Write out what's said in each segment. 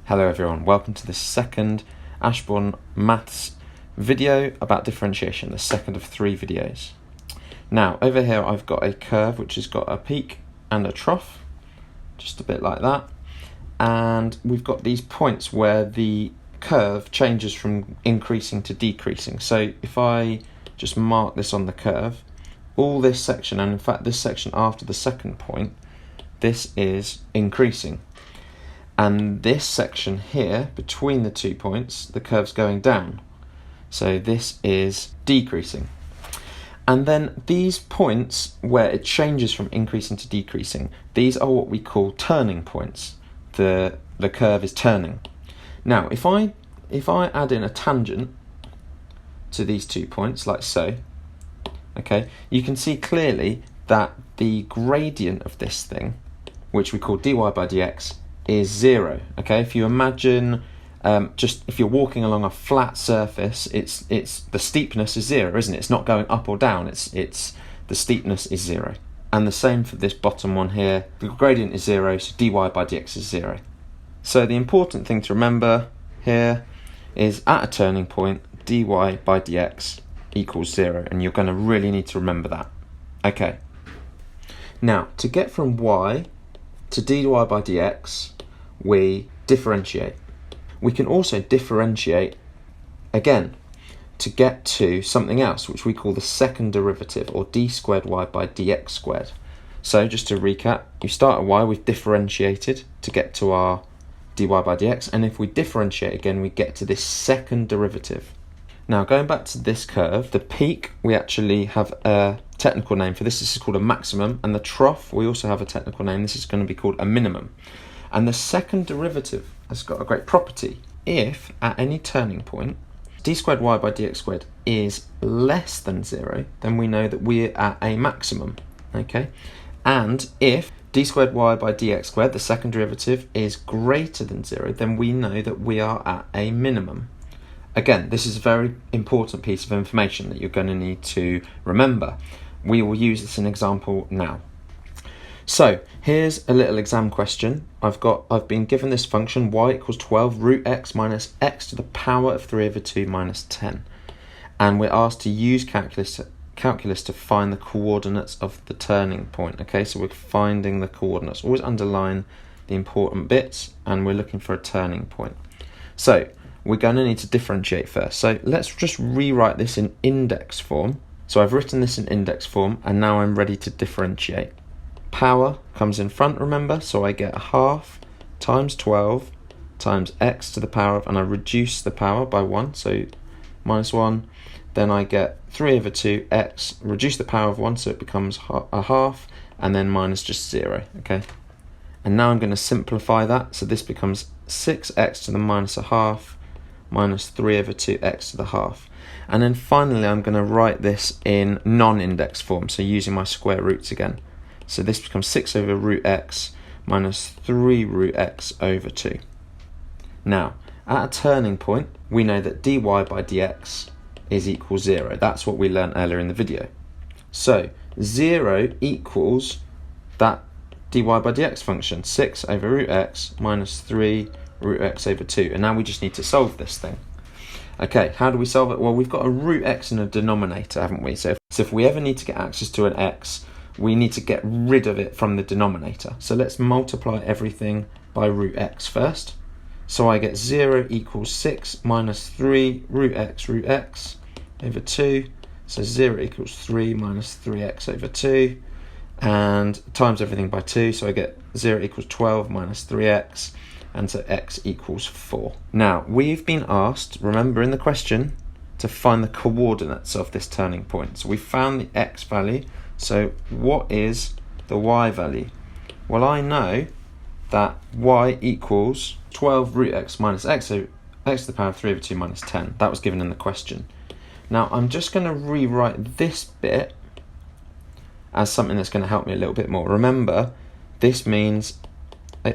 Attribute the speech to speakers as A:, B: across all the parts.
A: Hello everyone, welcome to the second Ashbourne Maths video about differentiation, the second of 3 videos. Now over here I've got a curve which has got a peak and a trough, just a bit like that, and we've got these points where the curve changes from increasing to decreasing. So if I just mark this on the curve, all this section, and in fact this section after the second point, this is increasing. And this section here, between the 2 points, the curve's going down. So this is decreasing. And then these points where it changes from increasing to decreasing, these are what we call turning points. The curve is turning. Now, if I add in a tangent to these 2 points, like so, okay, you can see clearly that the gradient of this thing, which we call dy by dx, is 0. Okay, if you imagine if you're walking along a flat surface, it's the steepness is 0, isn't it? It's not going up or down, it's the steepness is 0. And the same for this bottom one here, the gradient is 0, so dy by dx is 0. So the important thing to remember here is at a turning point, dy by dx equals 0, and you're going to really need to remember that. Okay, now to get from y to dy by dx, we differentiate. We can also differentiate again to get to something else which we call the second derivative, or d squared y by dx squared. So just to recap, you start at y, we've differentiated to get to our dy by dx, and if we differentiate again we get to this second derivative. Now going back to this curve, the peak, we actually have a technical name for this. This is called a maximum, and the trough, we also have a technical name. This is going to be called a minimum. And the second derivative has got a great property. If at any turning point d squared y by dx squared is less than 0, then we know that we're at a maximum. Okay, and if d squared y by dx squared, the second derivative, is greater than 0, then we know that we are at a minimum. Again, this is a very important piece of information that you're going to need to remember. We will use this in example now. So here's a little exam question. I've been given this function y equals 12 root x minus x to the power of 3 over 2 minus 10. And we're asked to use calculus to find the coordinates of the turning point. Okay, so we're finding the coordinates. Always underline the important bits, and we're looking for a turning point. So we're going to need to differentiate first. So let's just rewrite this in index form. So I've written this in index form, and now I'm ready to differentiate. Power comes in front, remember, so I get 1/2 times 12 times x to the power of, and I reduce the power by 1, so minus 1. Then I get 3 over 2 x, reduce the power of 1, so it becomes 1/2, and then minus just 0, okay? And now I'm going to simplify that, so this becomes 6x to the minus 1/2 minus 3 over 2x to the 1/2. And then finally I'm going to write this in non-index form, so using my square roots again. So this becomes 6 over root x minus 3 root x over 2. Now, at a turning point, we know that dy by dx is equal 0. That's what we learned earlier in the video. So 0 equals that dy by dx function, 6 over root x minus 3 root x over 2. And now we just need to solve this thing. Okay, how do we solve it? Well, we've got a root x in a denominator, haven't we? So if we ever need to get access to an x, we need to get rid of it from the denominator. So let's multiply everything by root x first. So I get 0 equals 6 minus 3 root x over 2. So 0 equals 3 minus 3x over 2. And times everything by 2. So I get 0 equals 12 minus 3x. And so x equals 4. Now, we've been asked, remember in the question, to find the coordinates of this turning point. So we found the x value. So what is the y value? Well, I know that y equals 12 root x minus x, so x to the power of 3 over 2 minus 10. That was given in the question. Now I'm just going to rewrite this bit as something that's going to help me a little bit more. Remember, this means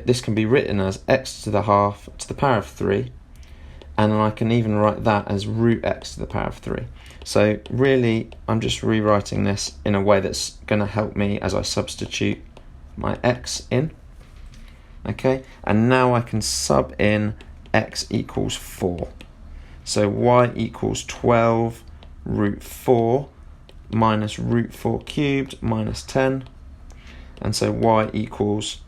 A: this can be written as x to the 1/2 to the power of 3, and then I can even write that as root x to the power of 3. So really, I'm just rewriting this in a way that's going to help me as I substitute my x in. Okay, and now I can sub in x equals 4. So y equals 12 root 4 minus root 4 cubed minus 10. And so y equals,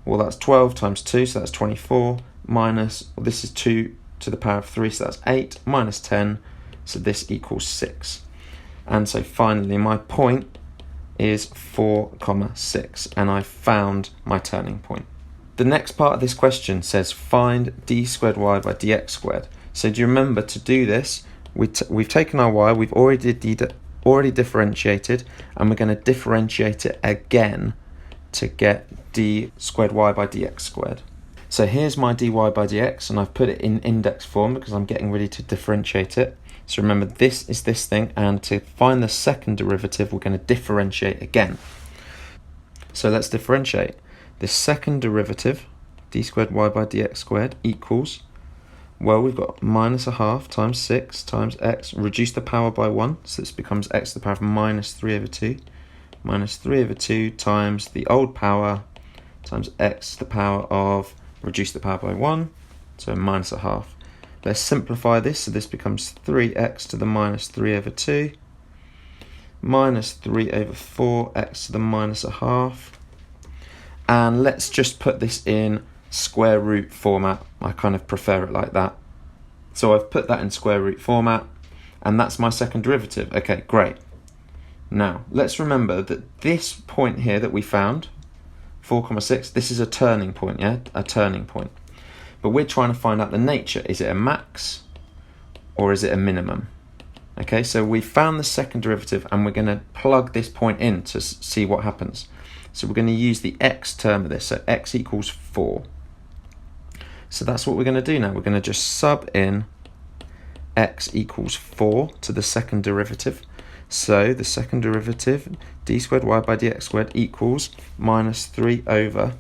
A: well, that's 12 times 2, so that's 24, minus, well, this is 2 to the power of 3, so that's 8, minus 10, so this equals 6. And so finally, my point is 4, 6, and I found my turning point. The next part of this question says find d squared y by dx squared. So do you remember, to do this, we've taken our y, we've already differentiated, and we're going to differentiate it again to get d squared y by dx squared. So here's my dy by dx, and I've put it in index form because I'm getting ready to differentiate it. So remember, this is this thing, and to find the second derivative, we're going to differentiate again. So let's differentiate. The second derivative, d squared y by dx squared, equals, well, we've got minus a half times 6 times x, reduce the power by 1, so this becomes x to the power of minus 3 over 2, minus 3 over 2 times the old power times x to the power of, reduce the power by 1, so minus a half. Let's simplify this, so this becomes 3x to the minus 3 over 2, minus 3 over 4, x to the minus a half. And let's just put this in square root format. I kind of prefer it like that. So I've put that in square root format, and that's my second derivative. Okay, great. Now, let's remember that this point here that we found, 4, 6, this is a turning point, yeah? A turning point. But we're trying to find out the nature. Is it a max or is it a minimum? Okay, so we found the second derivative, and we're going to plug this point in to see what happens. So we're going to use the x term of this, so x equals 4. So that's what we're going to do now. We're going to just sub in x equals 4 to the second derivative. So the second derivative, d squared y by dx squared, equals minus 3 over,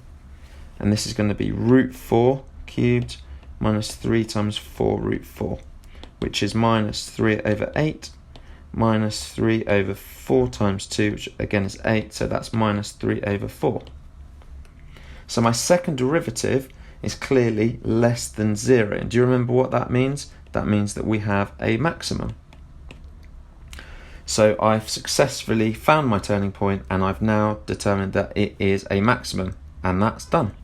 A: and this is going to be root 4 cubed minus 3 times 4 root 4, which is minus 3 over 8, minus 3 over 4 times 2, which again is 8, so that's minus 3 over 4. So my second derivative is clearly less than 0. And do you remember what that means? That means that we have a maximum. So I've successfully found my turning point, and I've now determined that it is a maximum, and that's done.